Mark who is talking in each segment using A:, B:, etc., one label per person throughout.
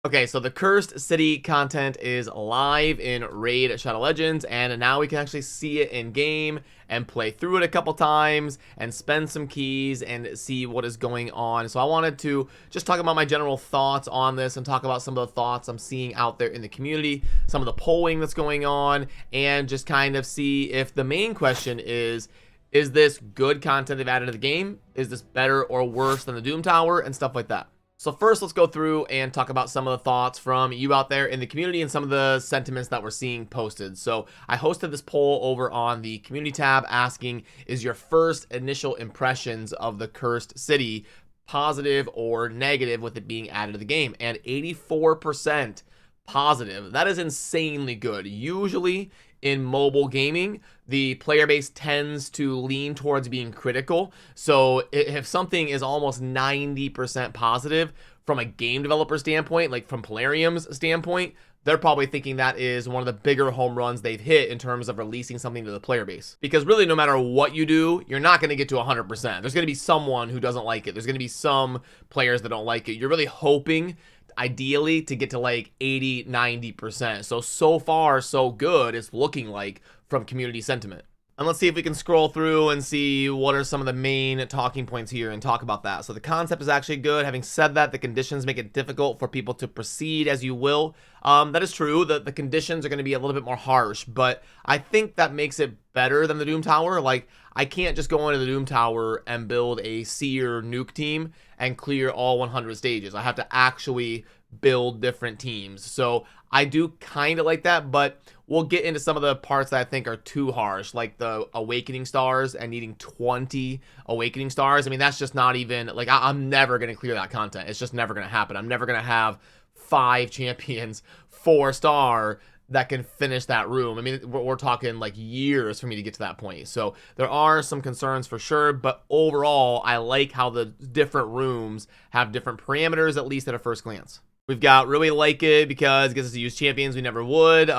A: Okay, so the Cursed City content is live in Raid Shadow Legends, and now we can actually see it in game and play through it a couple times and spend some keys and see what is going on. So I wanted to just talk about my general thoughts on this and talk about some of the thoughts I'm seeing out there in the community, some of the polling that's going on, and just kind of see if the main question is this good content they've added to the game? Is this better or worse than the Doom Tower and stuff like that? So first, let's go through and talk about some of the thoughts from you out there in the community and some of the sentiments that we're seeing posted. So I hosted this poll over on the community tab asking, is your first initial impressions of the Cursed City positive or negative with it being added to the game? And 84% positive. That is insanely good. Usually in mobile gaming, the player base tends to lean towards being critical. So if something is almost 90% positive from a game developer standpoint, like from Polarium's standpoint, they're probably thinking that is one of the bigger home runs they've hit in terms of releasing something to the player base. Because really, no matter what you do, you're not going to get to 100%. There's going to be someone who doesn't like it. There's going to be some players that don't like it. You're really hoping ideally to get to like 80-90%. So far so good, it's looking like, from community sentiment. And let's see if we can scroll through and see what are some of the main talking points here and talk about that. So the concept is actually good. Having said that, the conditions make it difficult for people to proceed as you will. That is true. The conditions are going to be a little bit more harsh, but I think that makes it better than the Doom Tower. Like, I can't just go into the Doom Tower and build a seer nuke team and clear all 100 stages. I have to actually build different teams. So I do kind of like that, but we'll get into some of the parts that I think are too harsh, like the Awakening Stars and needing 20 Awakening Stars. I mean, that's just not even, like, I'm never going to clear that content. It's just never going to happen. I'm never going to have 5 champions, 4-star, that can finish that room. I mean, we're talking like years for me to get to that point. So there are some concerns for sure, but overall, I like how the different rooms have different parameters, at least at a first glance. We've got really like it because it gets us to use champions we never would.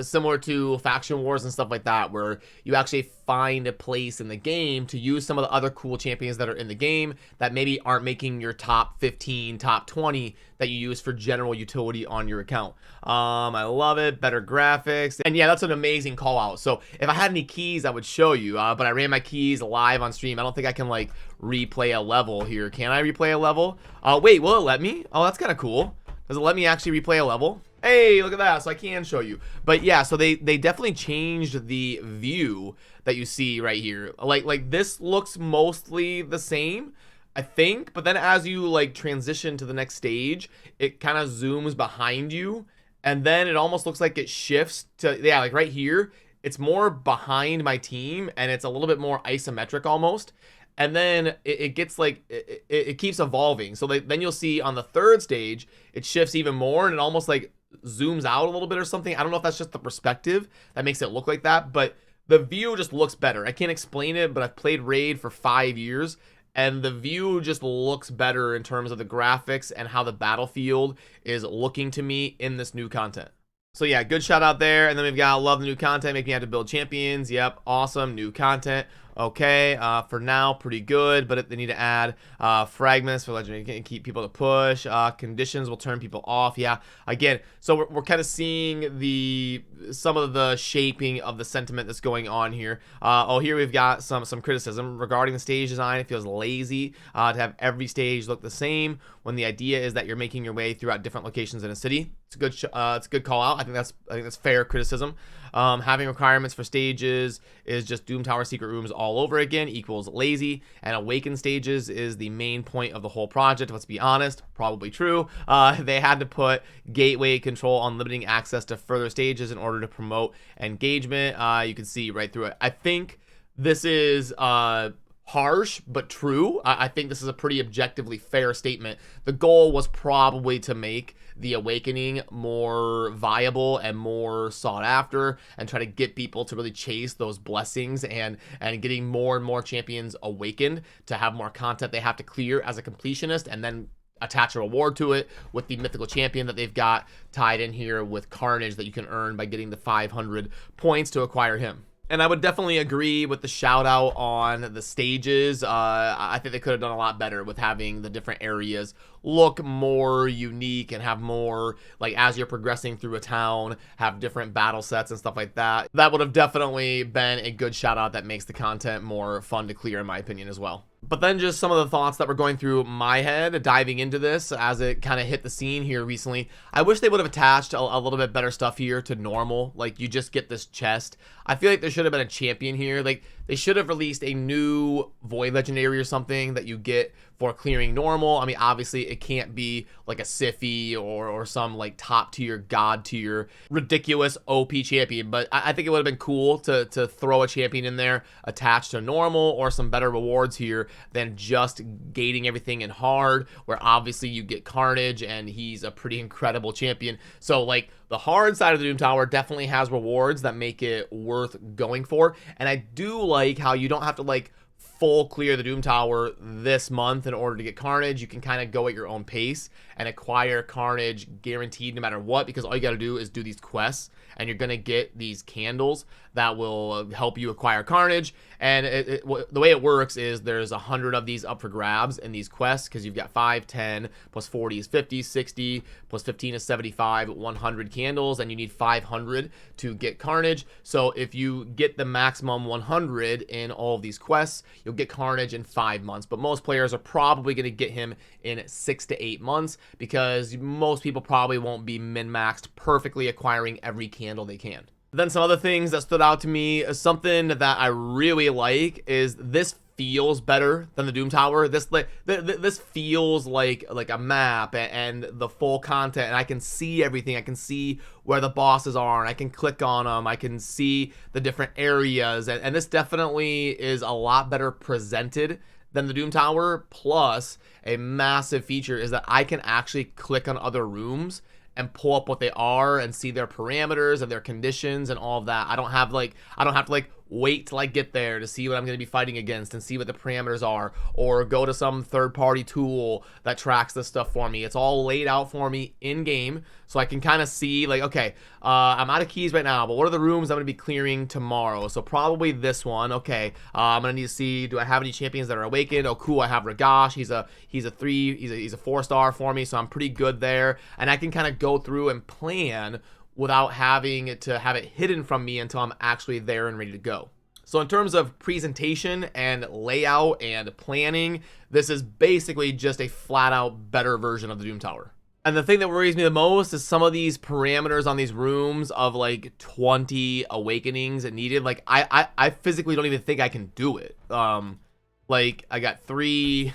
A: Similar to faction wars and stuff like that, where you actually find a place in the game to use some of the other cool champions that are in the game that maybe aren't making your top 15, top 20 that you use for general utility on your account. I love it. Better graphics. And yeah, that's an amazing call out. So if I had any keys, I would show you, but I ran my keys live on stream. I don't think I can like replay a level here. Can I replay a level? Wait, will it let me? Oh, that's kind of cool. Does it let me actually replay a level? Hey, look at that. So I can show you. But yeah, so they definitely changed the view that you see right here. Like this looks mostly the same, I think, but then as you like transition to the next stage, it kind of zooms behind you, and then it almost looks like it shifts to, yeah, like right here, it's more behind my team, and it's a little bit more isometric almost. And then it gets like, it keeps evolving. So then you'll see on the third stage, it shifts even more, and it almost like zooms out a little bit or something. I don't know if that's just the perspective that makes it look like that, but the view just looks better. I can't explain it, but I've played Raid for 5 years, and the view just looks better in terms of the graphics and how the battlefield is looking to me in this new content. So yeah, good shout out there. And then we've got love the new content, make me have to build champions. Yep, awesome, new content. Okay, for now, pretty good, but they need to add fragments for legendary, keep people to push. Conditions will turn people off. Yeah, again, so we're kind of seeing some of the shaping of the sentiment that's going on here. Here we've got some criticism regarding the stage design. It feels lazy to have every stage look the same when the idea is that you're making your way throughout different locations in a city. It's a good call out. I think that's fair criticism. Having requirements for stages is just Doom Tower secret rooms all over again equals lazy, and Awaken stages is the main point of the whole project. Let's be honest, probably true. They had to put gateway control on limiting access to further stages in order to promote engagement. You can see right through it. I think this is harsh but true. I think this is a pretty objectively fair statement. The goal was probably to make the Awakening more viable and more sought after, and try to get people to really chase those blessings and getting more and more champions awakened to have more content they have to clear as a completionist, and then attach a reward to it with the mythical champion that they've got tied in here with Carnage that you can earn by getting the 500 points to acquire him. And I would definitely agree with the shout out on the stages. I think they could have done a lot better with having the different areas look more unique and have more, like, as you're progressing through a town, have different battle sets and stuff like that. That would have definitely been a good shout out that makes the content more fun to clear, in my opinion, as well. But then just some of the thoughts that were going through my head diving into this as it kind of hit the scene here recently. I wish they would have attached a little bit better stuff here to normal. Like, you just get this chest. I feel like there should have been a champion here. Like, they should have released a new Void Legendary or something that you get for clearing normal. I mean, obviously it can't be like a Siphi or some like top tier, god tier, ridiculous OP champion, but I think it would have been cool to throw a champion in there attached to normal or some better rewards here than just gating everything in hard, where obviously you get Carnage and he's a pretty incredible champion. So like, the hard side of the Doom Tower definitely has rewards that make it worth going for. And I do like how you don't have to like full clear the Doom Tower this month in order to get Carnage. You can kind of go at your own pace and acquire Carnage guaranteed no matter what, because all you got to do is do these quests and you're going to get these candles that will help you acquire Carnage. And the way it works is there's 100 of these up for grabs in these quests, because you've got 5, 10, plus 40 is 50, 60, plus 15 is 75, 100 candles, and you need 500 to get Carnage. So if you get the maximum 100 in all of these quests, you'll get Carnage in 5 months. But most players are probably going to get him in 6 to 8 months, because most people probably won't be min-maxed perfectly acquiring every candle they can. Then some other things that stood out to me, something that I really like is this feels better than the Doom Tower. This feels like a map and the full content, and I can see everything. I can see where the bosses are, and I can click on them. I can see the different areas, and this definitely is a lot better presented than the Doom Tower. Plus, a massive feature is that I can actually click on other rooms and pull up what they are and see their parameters and their conditions and all of that. I don't have to wait till I get there to see what I'm going to be fighting against and see what the parameters are, or go to some third-party tool that tracks this stuff for me. It's all laid out for me in-game, so I can kind of see, like, okay, I'm out of keys right now, but what are the rooms I'm going to be clearing tomorrow? So probably this one. Okay, I'm going to need to see, do I have any champions that are awakened? Oh, cool, I have Ragash. He's a 4-star for me, so I'm pretty good there. And I can kind of go through and plan without having to have it hidden from me until I'm actually there and ready to go. So in terms of presentation and layout and planning, this is basically just a flat out better version of the Doom Tower. And the thing that worries me the most is some of these parameters on these rooms of like 20 awakenings needed. Like I physically don't even think I can do it. Like I got 3,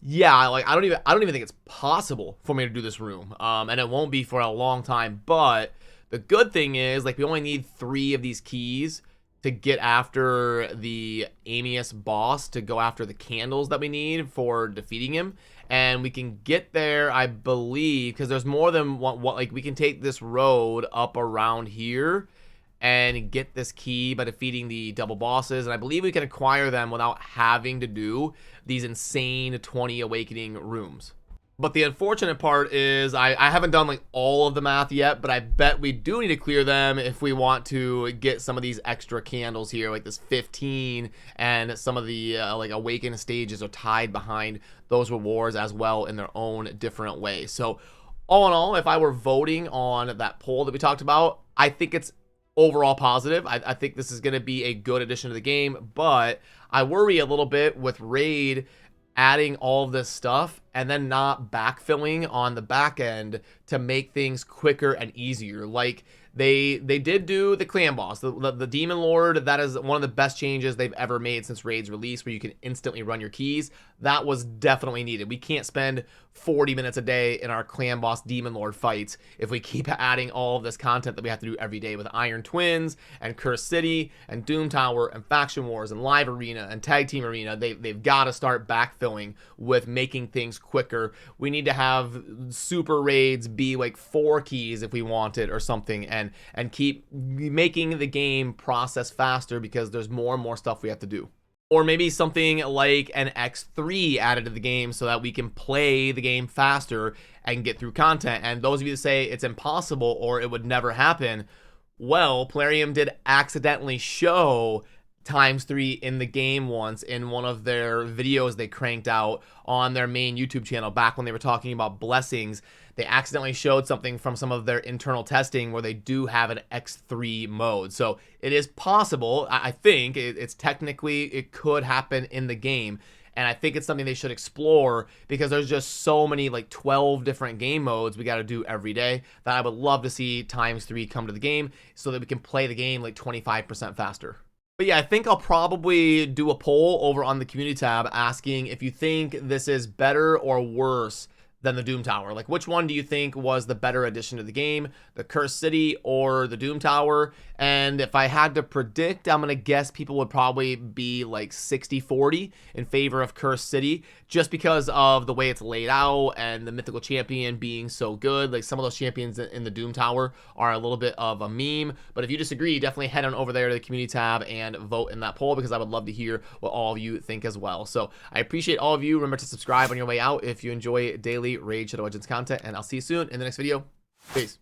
A: yeah, like I don't even think it's possible for me to do this room. And it won't be for a long time. But the good thing is, like, we only need 3 of these keys to get after the Amius boss, to go after the candles that we need for defeating him. And we can get there, I believe, because there's more than one, like, we can take this road up around here and get this key by defeating the double bosses, and I believe we can acquire them without having to do these insane 20 awakening rooms. But the unfortunate part is I haven't done like all of the math yet, but I bet we do need to clear them if we want to get some of these extra candles here, like this 15, and some of the like awakened stages are tied behind those rewards as well in their own different way. So all in all, if I were voting on that poll that we talked about, I think it's overall positive. I think this is going to be a good addition to the game, but I worry a little bit with Raid adding all of this stuff and then not backfilling on the back end to make things quicker and easier. Like they did do the clan boss, the Demon Lord. That is one of the best changes they've ever made since Raid's release, where you can instantly run your keys. That was definitely needed. We can't spend 40 minutes a day in our clan boss Demon Lord fights if we keep adding all of this content that we have to do every day with Iron Twins and Cursed City and Doom Tower and Faction Wars and Live Arena and Tag Team Arena. They've got to start backfilling with making things quicker. We need to have super raids be like 4 keys if we want it or something, and keep making the game process faster, because there's more and more stuff we have to do. Or maybe something like an X3 added to the game so that we can play the game faster and get through content. And those of you that say it's impossible or it would never happen, Well, Plarium did accidentally show ×3 in the game once in one of their videos they cranked out on their main YouTube channel back when they were talking about blessings. They accidentally showed something from some of their internal testing where they do have an X3 mode. So it is possible. I think it's technically, it could happen in the game. And I think it's something they should explore because there's just so many, like 12 different game modes we got to do every day, that I would love to see ×3 come to the game so that we can play the game like 25% faster. But yeah, I think I'll probably do a poll over on the community tab asking if you think this is better or worse than the Doom Tower. Like, which one do you think was the better addition to the game, the Cursed City or the Doom Tower? And if I had to predict, I'm gonna guess people would probably be like 60-40 in favor of Cursed City, just because of the way it's laid out and the mythical champion being so good. Like, some of those champions in the Doom Tower are a little bit of a meme. But if you disagree, definitely head on over there to the community tab and vote in that poll, because I would love to hear what all of you think as well. So I appreciate all of you. Remember to subscribe on your way out if you enjoy daily Raid Shadow Legends content, and I'll see you soon in the next video. Peace.